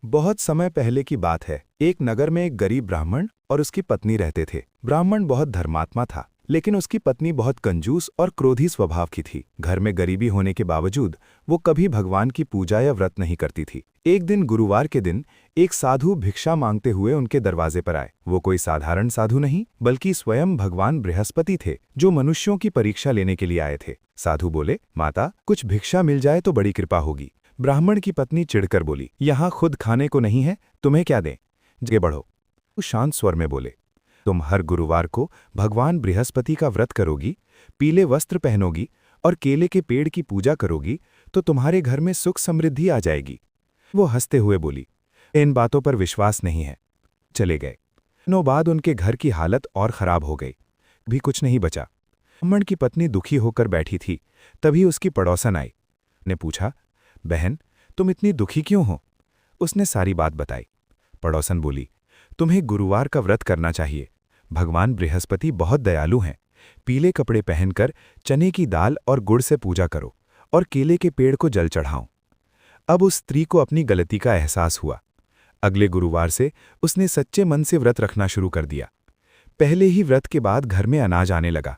बहुत समय पहले की बात है। एक नगर में एक गरीब ब्राह्मण और उसकी पत्नी रहते थे। ब्राह्मण बहुत धर्मात्मा था, लेकिन उसकी पत्नी बहुत कंजूस और क्रोधी स्वभाव की थी। घर में गरीबी होने के बावजूद वो कभी भगवान की पूजा या व्रत नहीं करती थी। एक दिन गुरुवार के दिन एक साधु भिक्षा मांगते हुए उनके दरवाजे पर आए। वो कोई साधारण साधु नहीं, बल्कि स्वयं भगवान बृहस्पति थे, जो मनुष्यों की परीक्षा लेने के लिए आए थे। साधु बोले, माता, कुछ भिक्षा मिल जाए तो बड़ी कृपा होगी। ब्राह्मण की पत्नी चिढ़कर बोली, यहाँ खुद खाने को नहीं है, तुम्हें क्या दें? जगे बढ़ो। वो शांत स्वर में बोले, तुम हर गुरुवार को भगवान बृहस्पति का व्रत करोगी, पीले वस्त्र पहनोगी और केले के पेड़ की पूजा करोगी तो तुम्हारे घर में सुख समृद्धि आ जाएगी। वो हंसते हुए बोली, इन बातों पर विश्वास नहीं है। चले गए। दिनों बाद उनके घर की हालत और खराब हो गई। भी कुछ नहीं बचा। ब्राह्मण की पत्नी दुखी होकर बैठी थी, तभी उसकी पड़ोसन आई। ने पूछा, बहन, तुम इतनी दुखी क्यों हो? उसने सारी बात बताई। पड़ोसन बोली, तुम्हें गुरुवार का व्रत करना चाहिए। भगवान बृहस्पति बहुत दयालु हैं। पीले कपड़े पहनकर चने की दाल और गुड़ से पूजा करो और केले के पेड़ को जल चढ़ाओ। अब उस स्त्री को अपनी गलती का एहसास हुआ। अगले गुरुवार से उसने सच्चे मन से व्रत रखना शुरू कर दिया। पहले ही व्रत के बाद घर में अनाज आने लगा।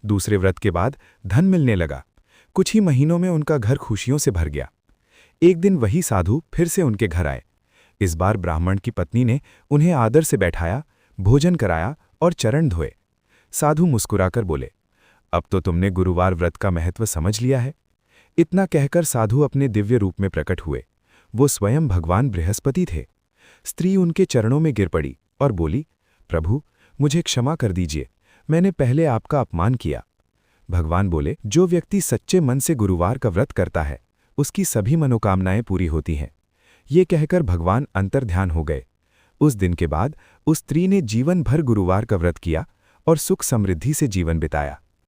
दूसरे व्रत के बाद धन मिलने लगा। कुछ ही महीनों में उनका घर खुशियों से भर गया। एक दिन वही साधु फिर से उनके घर आए। इस बार ब्राह्मण की पत्नी ने उन्हें आदर से बैठाया, भोजन कराया और चरण धोए। साधु मुस्कुराकर बोले, अब तो तुमने गुरुवार व्रत का महत्व समझ लिया है। इतना कहकर साधु अपने दिव्य रूप में प्रकट हुए। वो स्वयं भगवान बृहस्पति थे। स्त्री उनके चरणों में गिर पड़ी और बोली, प्रभु, मुझे क्षमा कर दीजिए, मैंने पहले आपका अपमान किया। भगवान बोले, जो व्यक्ति सच्चे मन से गुरुवार का व्रत करता है, उसकी सभी मनोकामनाएं पूरी होती हैं। ये कहकर भगवान अंतर्ध्यान हो गए। उस दिन के बाद उस स्त्री ने जीवन भर गुरुवार का व्रत किया और सुख समृद्धि से जीवन बिताया।